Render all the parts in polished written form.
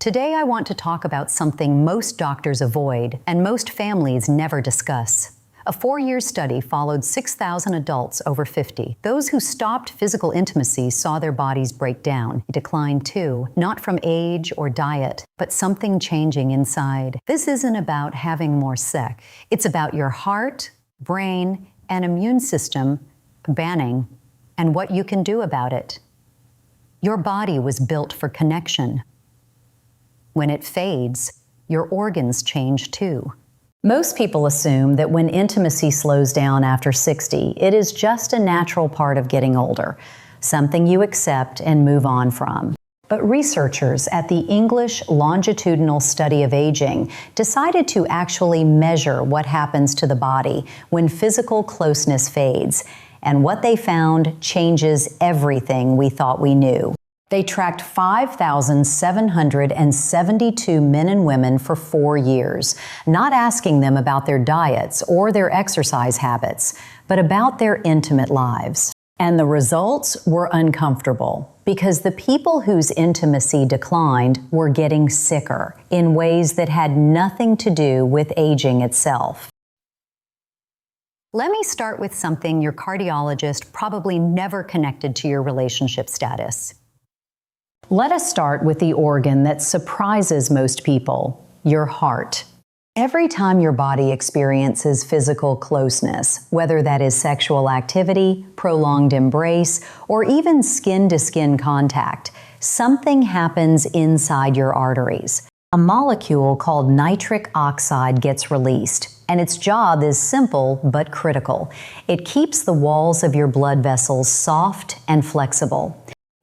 Today I want to talk about something most doctors avoid and most families never discuss. A 4-year study followed 6,000 adults over 50. Those who stopped physical intimacy saw their bodies break down. It declined too, not from age or diet, but something changing inside. This isn't about having more sex. It's about your heart, brain, and immune system banning and what you can do about it. Your body was built for connection. When it fades, your organs change too. Most people assume that when intimacy slows down after 60, it is just a natural part of getting older, something you accept and move on from. But researchers at the English Longitudinal Study of Aging decided to actually measure what happens to the body when physical closeness fades, and what they found changes everything we thought we knew. They tracked 5,772 men and women for 4 years, not asking them about their diets or their exercise habits, but about their intimate lives. And the results were uncomfortable because the people whose intimacy declined were getting sicker in ways that had nothing to do with aging itself. Let me start with something your cardiologist probably never connected to your relationship status. Let us start with the organ that surprises most people, your heart. Every time your body experiences physical closeness, whether that is sexual activity, prolonged embrace, or even skin-to-skin contact, something happens inside your arteries. A molecule called nitric oxide gets released, and its job is simple but critical. It keeps the walls of your blood vessels soft and flexible.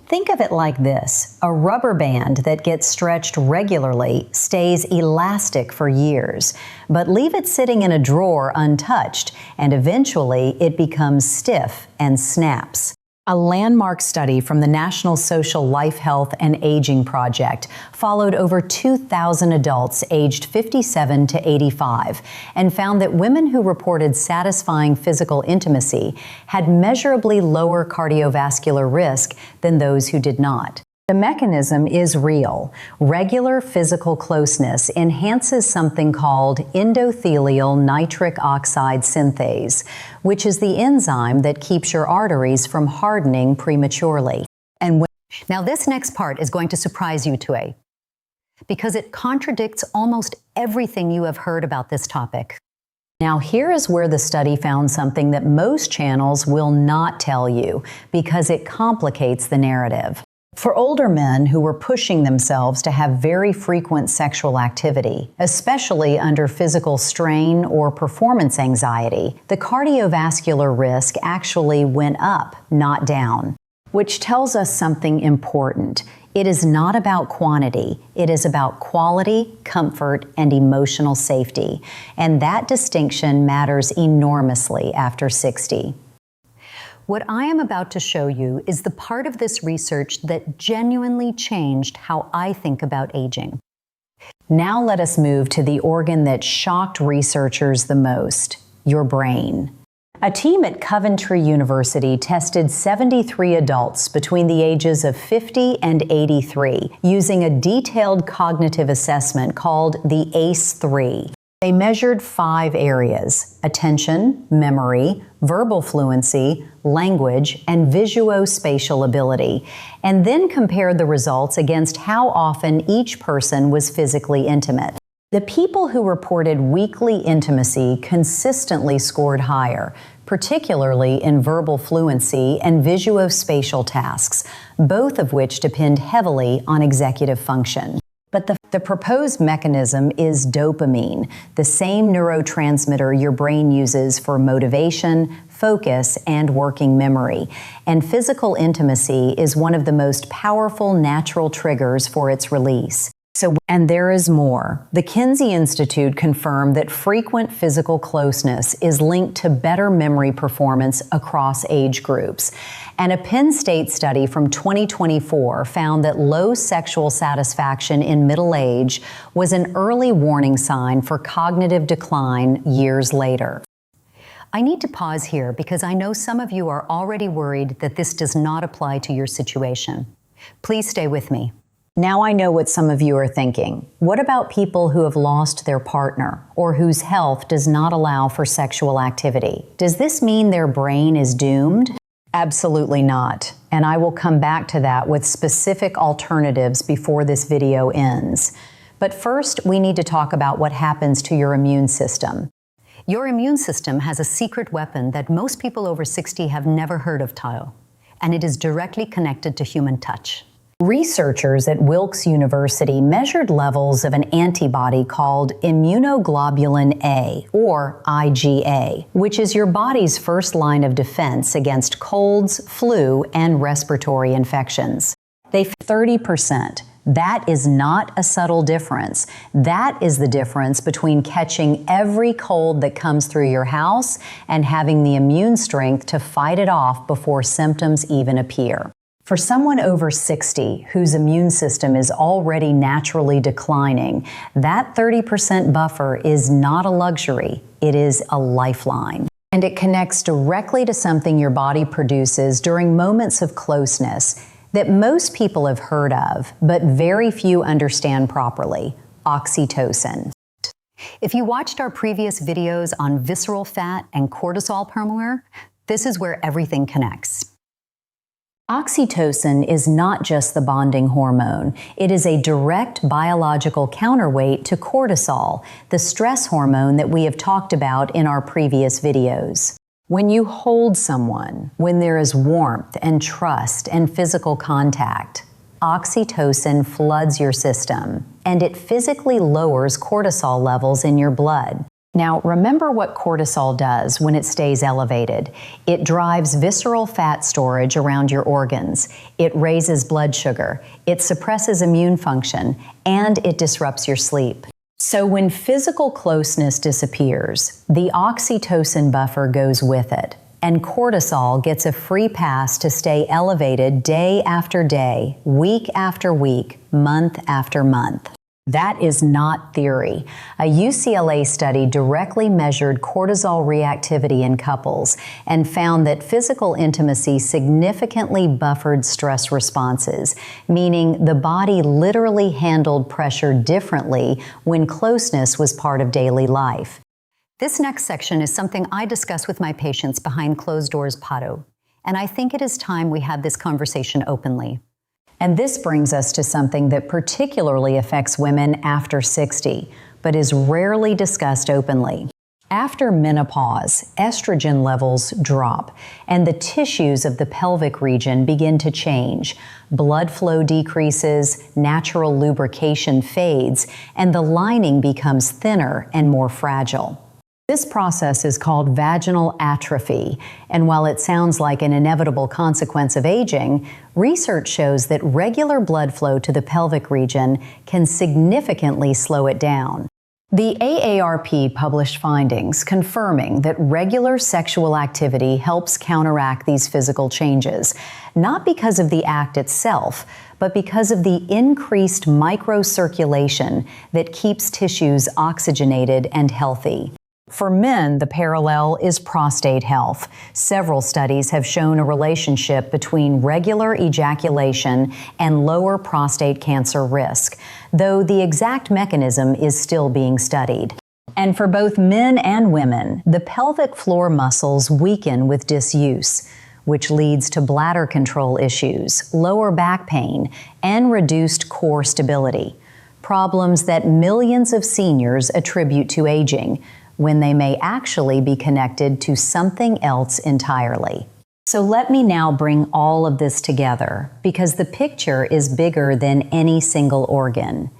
Think of it like this: a rubber band that gets stretched regularly stays elastic for years, but leave it sitting in a drawer untouched, and eventually it becomes stiff and snaps. A landmark study from the National Social Life, Health, and Aging Project followed over 2,000 adults aged 57 to 85 and found that women who reported satisfying physical intimacy had measurably lower cardiovascular risk than those who did not. The mechanism is real. Regular physical closeness enhances something called endothelial nitric oxide synthase, which is the enzyme that keeps your arteries from hardening prematurely. Now this next part is going to surprise you today, because it contradicts almost everything you have heard about this topic. Now here is where the study found something that most channels will not tell you, because it complicates the narrative. For older men who were pushing themselves to have very frequent sexual activity, especially under physical strain or performance anxiety, the cardiovascular risk actually went up, not down, which tells us something important. It is not about quantity. It is about quality, comfort, and emotional safety. And that distinction matters enormously after 60. What I am about to show you is the part of this research that genuinely changed how I think about aging. Now let us move to the organ that shocked researchers the most, your brain. A team at Coventry University tested 73 adults between the ages of 50 and 83 using a detailed cognitive assessment called the ACE-3. They measured 5 areas: attention, memory, verbal fluency, language, and visuospatial ability, and then compared the results against how often each person was physically intimate. The people who reported weekly intimacy consistently scored higher, particularly in verbal fluency and visuospatial tasks, both of which depend heavily on executive function. But the proposed mechanism is dopamine, the same neurotransmitter your brain uses for motivation, focus, and working memory. And physical intimacy is one of the most powerful natural triggers for its release. And there is more. The Kinsey Institute confirmed that frequent physical closeness is linked to better memory performance across age groups. And a Penn State study from 2024 found that low sexual satisfaction in middle age was an early warning sign for cognitive decline years later. I need to pause here because I know some of you are already worried that this does not apply to your situation. Please stay with me. Now I know what some of you are thinking. What about people who have lost their partner or whose health does not allow for sexual activity? Does this mean their brain is doomed? Absolutely not. And I will come back to that with specific alternatives before this video ends. But first, we need to talk about what happens to your immune system. Your immune system has a secret weapon that most people over 60 have never heard of, Tayo, and it is directly connected to human touch. Researchers at Wilkes University measured levels of an antibody called immunoglobulin A, or IgA, which is your body's first line of defense against colds, flu, and respiratory infections. They 30%. That is not a subtle difference. That is the difference between catching every cold that comes through your house and having the immune strength to fight it off before symptoms even appear. For someone over 60 whose immune system is already naturally declining, that 30% buffer is not a luxury, it is a lifeline. And it connects directly to something your body produces during moments of closeness that most people have heard of, but very few understand properly: oxytocin. If you watched our previous videos on visceral fat and cortisol per molar, this is where everything connects. Oxytocin is not just the bonding hormone. It is a direct biological counterweight to cortisol, the stress hormone that we have talked about in our previous videos. When you hold someone, when there is warmth and trust and physical contact, oxytocin floods your system, and it physically lowers cortisol levels in your blood. Now, remember what cortisol does when it stays elevated. It drives visceral fat storage around your organs. It raises blood sugar. It suppresses immune function, and it disrupts your sleep. So when physical closeness disappears, the oxytocin buffer goes with it, and cortisol gets a free pass to stay elevated day after day, week after week, month after month. That is not theory. A UCLA study directly measured cortisol reactivity in couples and found that physical intimacy significantly buffered stress responses, meaning the body literally handled pressure differently when closeness was part of daily life. This next section is something I discuss with my patients behind closed doors, Pato, and I think it is time we had this conversation openly. And this brings us to something that particularly affects women after 60, but is rarely discussed openly. After menopause, estrogen levels drop, and the tissues of the pelvic region begin to change. Blood flow decreases, natural lubrication fades, and the lining becomes thinner and more fragile. This process is called vaginal atrophy, and while it sounds like an inevitable consequence of aging, research shows that regular blood flow to the pelvic region can significantly slow it down. The AARP published findings confirming that regular sexual activity helps counteract these physical changes, not because of the act itself, but because of the increased microcirculation that keeps tissues oxygenated and healthy. For men, the parallel is prostate health. Several studies have shown a relationship between regular ejaculation and lower prostate cancer risk, though the exact mechanism is still being studied. And for both men and women, the pelvic floor muscles weaken with disuse, which leads to bladder control issues, lower back pain, and reduced core stability, problems that millions of seniors attribute to aging, when they may actually be connected to something else entirely. So let me now bring all of this together, because the picture is bigger than any single organ.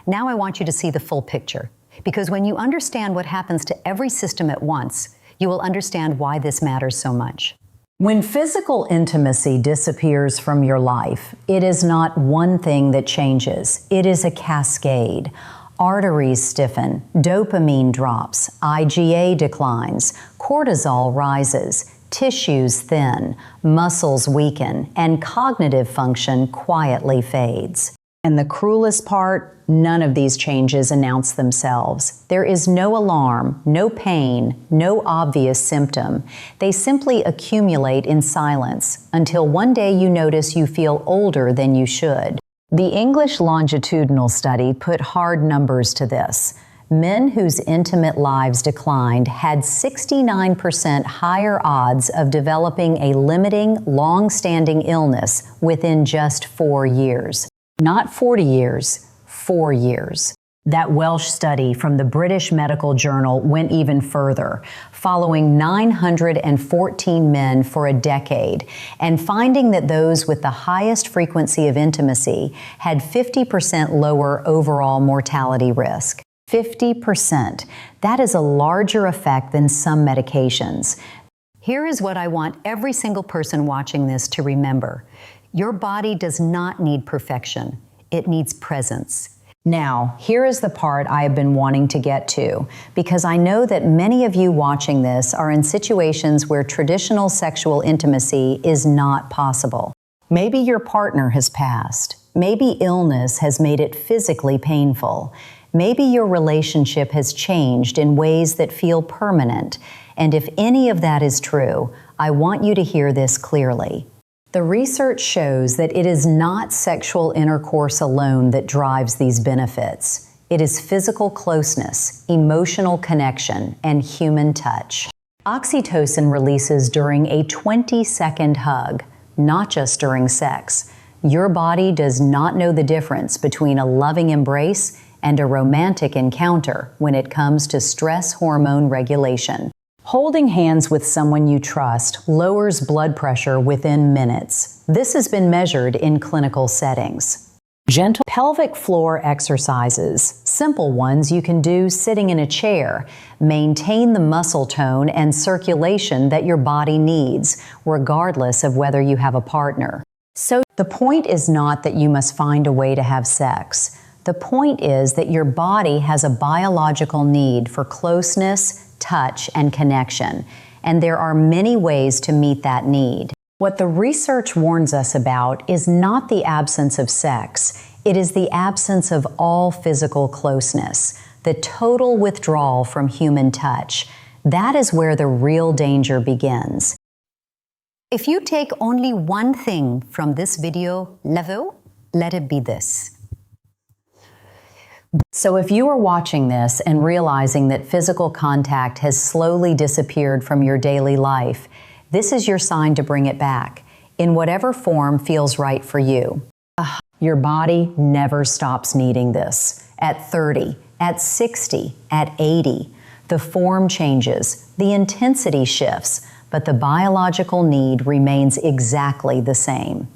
Now I want you to see the full picture, because when you understand what happens to every system at once, you will understand why this matters so much. When physical intimacy disappears from your life, it is not one thing that changes. It is a cascade. Arteries stiffen, dopamine drops, IgA declines, cortisol rises, tissues thin, muscles weaken, and cognitive function quietly fades. And the cruelest part, none of these changes announce themselves. There is no alarm, no pain, no obvious symptom. They simply accumulate in silence until one day you notice you feel older than you should. The English longitudinal study put hard numbers to this. Men whose intimate lives declined had 69% higher odds of developing a limiting, long-standing illness within just 4 years. Not 40 years, 4 years. That Welsh study from the British Medical Journal went even further, following 914 men for a decade and finding that those with the highest frequency of intimacy had 50% lower overall mortality risk. 50%. That is a larger effect than some medications. Here is what I want every single person watching this to remember. Your body does not need perfection. It needs presence. Now, here is the part I have been wanting to get to, because I know that many of you watching this are in situations where traditional sexual intimacy is not possible. Maybe your partner has passed. Maybe illness has made it physically painful. Maybe your relationship has changed in ways that feel permanent. And if any of that is true, I want you to hear this clearly. The research shows that it is not sexual intercourse alone that drives these benefits. It is physical closeness, emotional connection, and human touch. Oxytocin releases during a 20-second hug, not just during sex. Your body does not know the difference between a loving embrace and a romantic encounter when it comes to stress hormone regulation. Holding hands with someone you trust lowers blood pressure within minutes. This has been measured in clinical settings. Gentle pelvic floor exercises, simple ones you can do sitting in a chair, maintain the muscle tone and circulation that your body needs, regardless of whether you have a partner. So the point is not that you must find a way to have sex. The point is that your body has a biological need for closeness, touch, and connection, and there are many ways to meet that need. What the research warns us about is not the absence of sex, it is the absence of all physical closeness, the total withdrawal from human touch. That is where the real danger begins. If you take only one thing from this video level, let it be this. So if you are watching this and realizing that physical contact has slowly disappeared from your daily life, this is your sign to bring it back, in whatever form feels right for you. Your body never stops needing this. At 30, at 60, at 80, the form changes, the intensity shifts, but the biological need remains exactly the same.